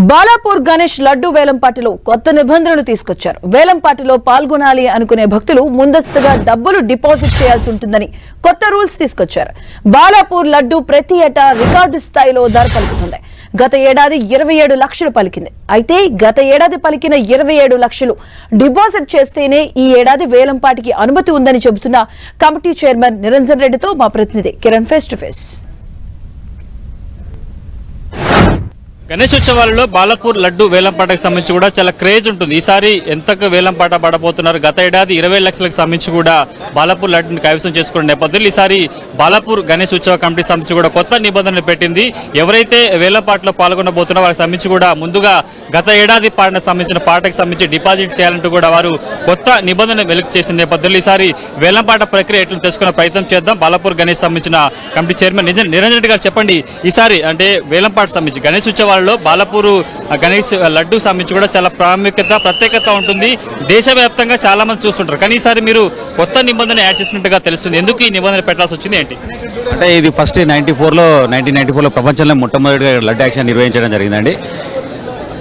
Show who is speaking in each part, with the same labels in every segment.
Speaker 1: బాలాపూర్ గణేష్ లడ్డు వేలంపాటిలో కొత్త నిబంధనలు తీసుకొచ్చారు. వేలంపాటిలో పాల్గొనాలి అనుకునే భక్తులు ముందస్తుగా డబ్బులు డిపాజిట్ చేయాల్సి ఉంటుందని కొత్త రూల్స్ తీసుకొచ్చారు. బాలాపూర్ లడ్డు ప్రతి ఏటా రికార్డు స్థాయిలో ధర పలుకుతుంది. గత ఏడాది 27 లక్షలు పలికింది. అయితే గత ఏడాది పలికిన 27 లక్షలు డిపాజిట్ చేస్తేనే ఈ ఏడాది వేలంపాటికి అనుమతి ఉందని చెబుతున్న కమిటీ చైర్మన్ నిరంజన్ రెడ్డితో మా ప్రతినిధి Kiran face to face.
Speaker 2: Ganesh ఉత్సవాలలో బాలాపూర్ లడ్డు వేలంపాటకు సంబంధించి కూడా చాలా క్రేజ్ ఉంటుంది. ఈసారి ఎంతకు వేలంపాట పడబోతున్నారు? గత ఏడాది 20 లక్షలకు సంబంధించి కూడా బాలాపూర్ లడ్డును కైవసం చేసుకున్న నేపథ్యంలో ఈసారి బాలాపూర్ గణేష్ ఉత్సవ కమిటీ సంబంధించి కూడా కొత్త నిబంధనలు పెట్టింది. ఎవరైతే వేలంపాటలో పాల్గొనబోతున్నారో వారికి సంబంధించి కూడా ముందుగా గత ఏడాది పాడిన సంబంధించిన పాటకు సంబంధించి డిపాజిట్ చేయాలంటూ కూడా వారు కొత్త నిబంధన వెలుగు చేసిన నేపథ్యంలో ఈసారి వేలంపాట ప్రక్రియ ఎట్లా తెలుసుకునే ప్రయత్నం చేద్దాం. బాలాపూర్ గణేష్ సంబంధించిన కమిటీ చైర్మన్ నిరంజన్ రెడ్డి గారు చెప్పండి, ఈసారి అంటే వేలంపాట సంబంధించి గణేష్ ఉత్సవాలు బాలాపూర్ గణేష్ లడ్డు సంబంధించి కూడా చాలా ప్రత్యేకత ఉంటుంది. దేశవ్యాప్తంగా చాలా మంది చూస్తుంటారు. కానీ ఈసారి మీరు కొత్త నిబంధన యాడ్ చేసినట్టుగా తెలుస్తుంది. ఎందుకు ఈ నిబంధన పెట్టాల్సి వచ్చింది ఏంటి?
Speaker 3: అంటే ఇది ఫస్ట్ 1994లో ప్రపంచంలో మొట్టమొదటిగా లడ్డు యాక్షన్ నిర్వహించడం జరిగిందండి.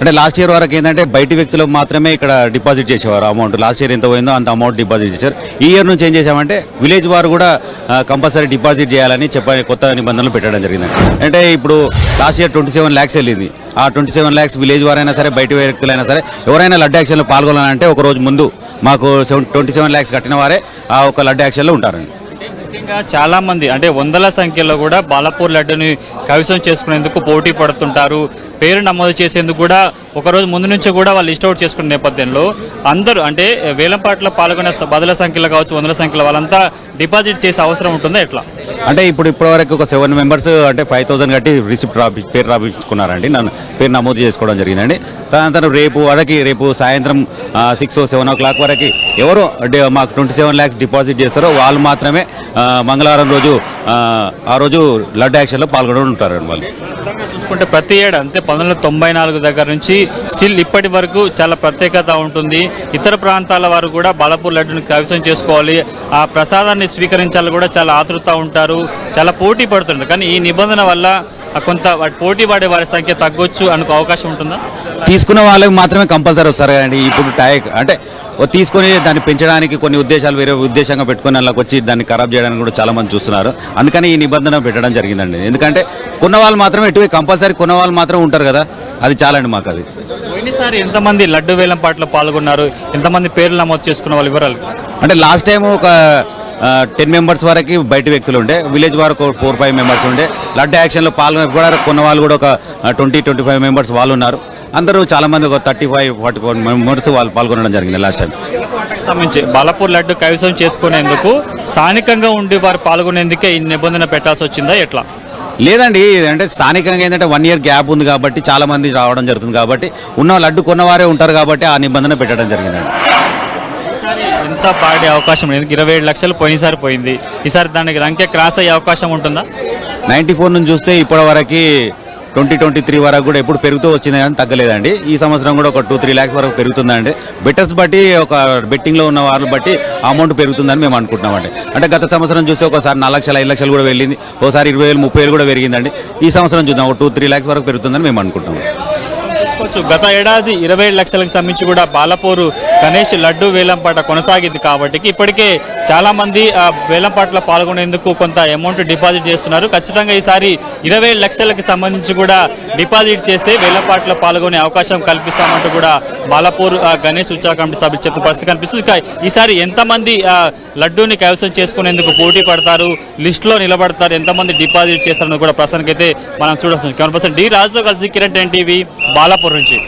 Speaker 3: అంటే లాస్ట్ ఇయర్ వరకు ఏంటంటే బయట వ్యక్తులు మాత్రమే ఇక్కడ డిపాజిట్ చేసేవారు అమౌంట్. లాస్ట్ ఇయర్ ఎంత పోయిందో అంత అమౌంట్ డిపాజిట్ చేశారు. ఈ ఇయర్ నుంచి ఏం చేశామంటే విలేజ్ వారు కూడా కంపల్సరీ డిపాజిట్ చేయాలని కొత్త నిబంధనలు పెట్టడం జరిగింది. అంటే ఇప్పుడు లాస్ట్ ఇయర్ 27 lakhs వెళ్ళింది. ఆ 27 lakhs విలేజ్ వారైనా సరే బయట వ్యక్తులైనా సరే ఎవరైనా లడ్డు యాక్షన్లో పాల్గొనాలంటే ఒక రోజు ముందు మాకు 27 lakhs కట్టిన వారే ఆ ఒక లడ్డు యాక్షన్లో ఉంటారండి.
Speaker 2: ముఖ్యంగా చాలా మంది అంటే వందల సంఖ్యలో కూడా బాలాపూర్ లడ్డుని కైవసం చేసుకునేందుకు పోటీ పడుతుంటారు. పేరు నమోదు చేసేందుకు కూడా ఒకరోజు ముందు నుంచి కూడా వాళ్ళు లిస్ట్ అవుట్ చేసుకునే నేపథ్యంలో అందరూ అంటే వేలంపాట్లో పాల్గొనే బదుల సంఖ్యలో కావచ్చు వందల సంఖ్యలో వాళ్ళంతా డిపాజిట్ చేసే అవసరం ఉంటుందా ఎట్లా?
Speaker 3: అంటే ఇప్పటివరకు ఒక 7 members అంటే 5,000 కట్టి రిసిప్ట్ పేరు రాపించుకున్నారండి. నన్ను పేరు నమోదు చేసుకోవడం జరిగిందండి. తను రేపు సాయంత్రం 6 or 7 o'clock వరకు ఎవరు మాకు 27 lakhs డిపాజిట్ చేస్తారో వాళ్ళు మాత్రమే మంగళవారం రోజు ఆ రోజు లడ్డు యాక్షన్లో పాల్గొని ఉంటారండి. వాళ్ళు
Speaker 2: చూసుకుంటే ప్రతి ఏడు అంతే 1994 దగ్గర నుంచి స్టిల్ ఇప్పటి వరకు చాలా ప్రత్యేకత ఉంటుంది. ఇతర ప్రాంతాల వారు కూడా బాలాపూర్ లడ్డును కైవసం చేసుకోవాలి, ఆ ప్రసాదాన్ని స్వీకరించాలని కూడా చాలా ఆతృత ఉంటారు, చాలా పోటీ పడుతుంటారు. కానీ ఈ నిబంధన వల్ల కొంత పోటీ పడే వారి సంఖ్య తగ్గొచ్చు అనుకో అవకాశం ఉంటుందా?
Speaker 3: తీసుకున్న వాళ్ళకి మాత్రమే కంపల్సరీ వస్తారు కదండి. ఇప్పుడు అంటే తీసుకొని దాన్ని పెంచడానికి కొన్ని ఉద్దేశాలు వేరే ఉద్దేశంగా పెట్టుకుని వాళ్ళకి వచ్చి దాన్ని ఖరాబ్ చేయడానికి కూడా చాలా మంది చూస్తున్నారు. అందుకని ఈ నిబంధన పెట్టడం జరిగిందండి. ఎందుకంటే కొన్న వాళ్ళు మాత్రమే ఎటువంటి కంపల్సరీ కొన్న వాళ్ళు మాత్రం ఉంటారు కదా, అది చాలండి మాకు. అది
Speaker 2: పోయినసారి ఎంతమంది లడ్డు వేలంపాట్లో పాల్గొన్నారు, ఎంతమంది పేర్లు నమోదు చేసుకున్న వాళ్ళ వివరాలు?
Speaker 3: అంటే లాస్ట్ టైం ఒక 10 members వరకు బయట వ్యక్తులు ఉండే, విలేజ్ వారు ఒక 4-5 members ఉండే. లడ్డు యాక్షన్లో పాల్గొన కూడా కొన్న వాళ్ళు కూడా ఒక 20-25 members వాళ్ళు ఉన్నారు. అందరూ చాలా మంది ఒక 35-40 members వాళ్ళు పాల్గొనడం జరిగింది లాస్ట్ టైం.
Speaker 2: సంబంధించి బాలాపూర్ లడ్డు కైవసం చేసుకునేందుకు స్థానికంగా ఉండి వారు పాల్గొనేందుకే ఈ నిబంధన పెట్టాల్సి వచ్చిందా ఎట్లా?
Speaker 3: లేదండి, అంటే స్థానికంగా ఏంటంటే 1 year గ్యాప్ ఉంది కాబట్టి చాలా మంది రావడం జరుగుతుంది కాబట్టి ఉన్న లడ్డు కొన్నవారే ఉంటారు కాబట్టి ఆ నిబంధన పెట్టడం జరిగిందండి.
Speaker 2: ఎంత పాడే అవకాశం ఉంది? 27 లక్షలు పోయినసారి పోయింది, ఈసారి దానికి రంకే క్రాస్ అయ్యే అవకాశం ఉంటుందా?
Speaker 3: 94 నుంచి చూస్తే ఇప్పటి వరకు 2023 వరకు కూడా ఎప్పుడు పెరుగుతూ వచ్చింది కానీ తగ్గలేదండి. ఈ సంవత్సరం కూడా ఒక 2-3 lakhs వరకు పెరుగుతుందండి. బెటర్స్ బట్టి ఒక బెట్టింగ్లో ఉన్న వాళ్ళు బట్టి అమౌంట్ పెరుగుతుందని మేము అనుకుంటున్నామండి. అంటే గత సంవత్సరం చూస్తే ఒకసారి 4 లక్షలు 5 లక్షలు కూడా వెళ్ళింది, ఒకసారి 20,000 30,000 కూడా పెరిగిందండి. ఈ సంవత్సరం చూద్దాం ఒక 2-3 lakhs వరకు పెరుగుతుందని మేము అనుకుంటున్నాం.
Speaker 2: గత ఏడాది 27 లక్షలకు సంబంధించి కూడా బాలాపూర్ గణేష్ లడ్డు వేలంపాట కొనసాగింది కాబట్టి ఇప్పటికే చాలా మంది ఆ వేలంపాటలో పాల్గొనేందుకు కొంత అమౌంట్ డిపాజిట్ చేస్తున్నారు. ఖచ్చితంగా ఈసారి 27 లక్షలకు సంబంధించి కూడా డిపాజిట్ చేస్తే వేలంపాటలో పాల్గొనే అవకాశం కల్పిస్తామంటూ కూడా బాలాపూర్ గణేష్ ఉత్సవ కమిటీ సభ్యులు చెప్తున్న పరిస్థితి కనిపిస్తుంది. ఇక ఈసారి ఎంతమంది లడ్డూని కైవసం చేసుకునేందుకు పోటీ పడతారు, లిస్టులో నిలబడతారు, ఎంతమంది డిపాజిట్ చేస్తారని కూడా ప్రస్తుతానికైతే మనం చూడాల్సింది. 100% డి రాజుతో కలిసి కిరణ్ టీవీ బాలాపూర్ నుంచి.